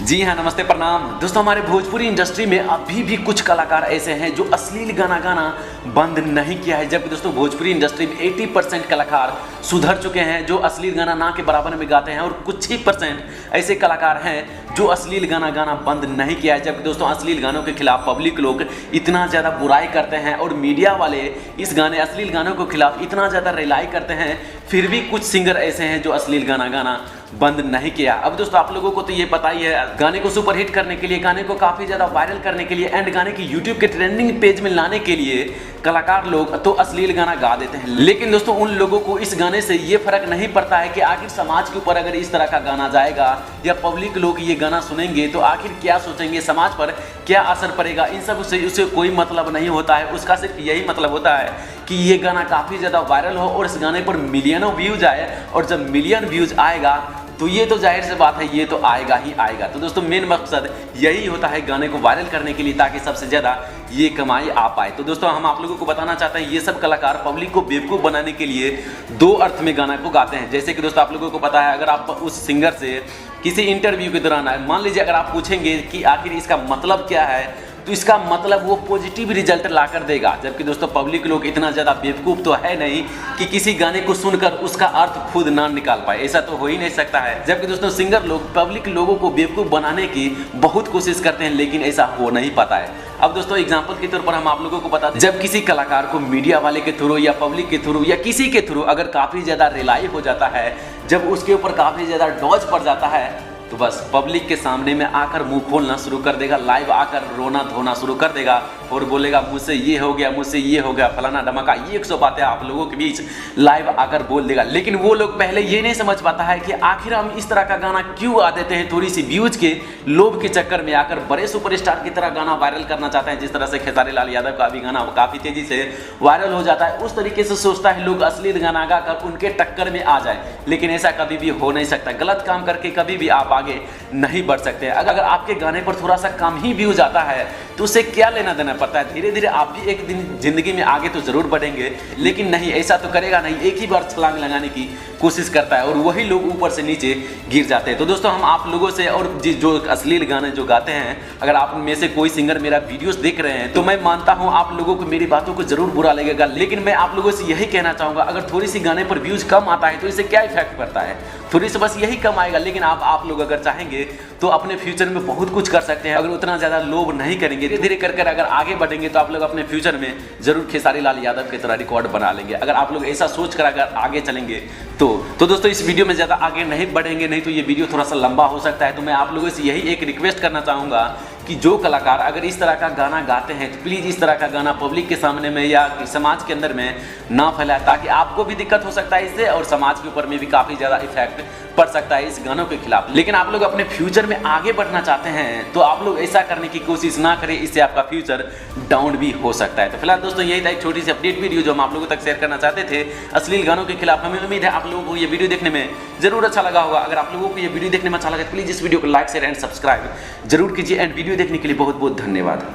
जी हाँ, नमस्ते, प्रणाम दोस्तों। हमारे भोजपुरी इंडस्ट्री में अभी भी कुछ कलाकार ऐसे हैं जो अश्लील गाना गाना बंद नहीं किया है, जबकि दोस्तों भोजपुरी इंडस्ट्री में 80% कलाकार सुधर चुके हैं जो अश्लील गाना ना के बराबर में गाते हैं, और कुछ ही परसेंट ऐसे कलाकार हैं जो अश्लील गाना गाना बंद नहीं किया है। जबकि दोस्तों अश्लील गानों के खिलाफ पब्लिक लोग इतना ज़्यादा बुराई करते हैं और मीडिया वाले इस गाने अश्लील गानों के खिलाफ इतना ज़्यादा रिलाई करते हैं, फिर भी कुछ सिंगर ऐसे हैं जो अश्लील गाना गाना बंद नहीं किया। अब दोस्तों आप लोगों को तो ये पता ही है, गाने को सुपरहिट करने के लिए, गाने को काफ़ी ज़्यादा वायरल करने के लिए एंड गाने की यूट्यूब के ट्रेंडिंग पेज में लाने के लिए कलाकार लोग तो अश्लील गाना गा देते हैं। लेकिन दोस्तों उन लोगों को इस गाने से ये फर्क नहीं पड़ता है कि आखिर समाज के ऊपर अगर इस तरह का गाना जाएगा या पब्लिक लोग ये गाना सुनेंगे तो आखिर क्या सोचेंगे, समाज पर क्या असर पड़ेगा, इन सब से उसे कोई मतलब नहीं होता है। उसका सिर्फ यही मतलब होता है कि ये गाना काफ़ी ज़्यादा वायरल हो और इस गाने पर मिलियनों व्यूज आए, और जब मिलियन व्यूज आएगा तो ये तो जाहिर सी बात है ये तो आएगा ही आएगा। तो दोस्तों मेन मकसद यही होता है गाने को वायरल करने के लिए, ताकि सबसे ज़्यादा ये कमाई आ पाए। तो दोस्तों हम आप लोगों को बताना चाहते हैं, ये सब कलाकार पब्लिक को बेवकूफ़ बनाने के लिए दो अर्थ में गाना को गाते हैं। जैसे कि दोस्तों आप लोगों को पता है, अगर आप उस सिंगर से किसी इंटरव्यू के दौरान मान लीजिए अगर आप पूछेंगे कि आखिर इसका मतलब क्या है, तो इसका मतलब वो पॉजिटिव रिजल्ट ला कर देगा। जबकि दोस्तों पब्लिक लोग इतना ज़्यादा बेवकूफ़ तो है नहीं कि किसी गाने को सुनकर उसका अर्थ खुद ना निकाल पाए, ऐसा तो हो ही नहीं सकता है। जबकि दोस्तों सिंगर लोग पब्लिक लोगों को बेवकूफ़ बनाने की बहुत कोशिश करते हैं, लेकिन ऐसा हो नहीं पाता है। अब दोस्तों एग्जाम्पल के तौर पर हम आप लोगों को बता दें, जब किसी कलाकार को मीडिया वाले के थ्रू या पब्लिक के थ्रू या किसी के थ्रू अगर काफ़ी ज़्यादा रिलाई हो जाता है, जब उसके ऊपर काफ़ी ज़्यादा डॉज पड़ जाता है, तो बस पब्लिक के सामने में आकर मुंह खोलना शुरू कर देगा, लाइव आकर रोना धोना शुरू कर देगा और बोलेगा मुझसे ये हो गया, मुझसे ये हो गया, फलाना धमाका, ये 100 बातें आप लोगों के बीच लाइव आकर बोल देगा। लेकिन वो लोग पहले ये नहीं समझ पाता है कि आखिर हम इस तरह का गाना क्यों आ देते हैं, थोड़ी सी व्यूज के लोभ के चक्कर में आकर बड़े सुपरस्टार की तरह गाना वायरल करना चाहते हैं। जिस तरह से खेसारी लाल यादव का भी गाना काफ़ी तेजी से वायरल हो जाता है, उस तरीके से सोचता है लोग अश्लील गाना गाकर उनके टक्कर में आ जाए। लेकिन ऐसा कभी भी हो नहीं सकता, गलत काम करके कभी भी आप आगे नहीं बढ़ सकते। अगर आपके गाने पर थोड़ा सा कम ही व्यूज आता है तो उससे क्या लेना देना पड़ता है, धीरे धीरे आप भी एक दिन जिंदगी में आगे तो जरूर बढ़ेंगे। लेकिन नहीं, ऐसा तो करेगा नहीं, एक ही बार छलांग लगाने की कोशिश करता है और वही लोग ऊपर से नीचे गिर जाते हैं। तो दोस्तों हम आप लोगों से, और जो अश्लील गाने जो गाते हैं, अगर आप में से कोई सिंगर मेरा वीडियोस देख रहे हैं तो मैं मानता हूं आप लोगों को मेरी बातों को जरूर बुरा लगेगा, लेकिन मैं आप लोगों से यही कहना चाहूंगा, अगर थोड़ी सी गाने पर व्यूज कम आता है तो इससे क्या इफेक्ट पड़ता है, थोड़ी सी बस यही कम आएगा। लेकिन आप लोग अगर चाहेंगे तो अपने फ्यूचर में बहुत कुछ कर सकते हैं, अगर उतना ज़्यादा लोभ नहीं करेंगे, धीरे धीरे कर अगर आगे बढ़ेंगे तो आप लोग अपने फ्यूचर में जरूर खेसारी लाल यादव की तरह रिकॉर्ड बना लेंगे। अगर आप लोग ऐसा सोच कर अगर आगे चलेंगे तो दोस्तों इस वीडियो में ज़्यादा आगे नहीं बढ़ेंगे, नहीं तो ये वीडियो थोड़ा सा लंबा हो सकता है। तो मैं आप लोगों से यही एक रिक्वेस्ट करना चाहूँगा कि जो कलाकार अगर इस तरह का गाना गाते हैं तो प्लीज़ इस तरह का गाना पब्लिक के सामने में या समाज के अंदर में ना फैलाए, ताकि आपको भी दिक्कत हो सकता है इससे और समाज के ऊपर में भी काफ़ी ज़्यादा इफेक्ट पड़ सकता है इस गानों के खिलाफ। लेकिन आप लोग अपने फ्यूचर में आगे बढ़ना चाहते हैं तो आप लोग ऐसा करने की कोशिश ना करें, इससे आपका फ्यूचर डाउन भी हो सकता है। तो फिलहाल दोस्तों यही था एक छोटी सी अपडेट वीडियो जो हम आप लोगों तक शेयर करना चाहते थे अश्लील गानों के खिलाफ। हमें उम्मीद है आप लोगों को ये वीडियो देखने में जरूर अच्छा लगा होगा। अगर आप लोगों को ये वीडियो देखने में अच्छा लगा तो प्लीज़ इस वीडियो को लाइक शेयर एंड सब्सक्राइब जरूर कीजिए। एंड वीडियो देखने के लिए बहुत बहुत धन्यवाद।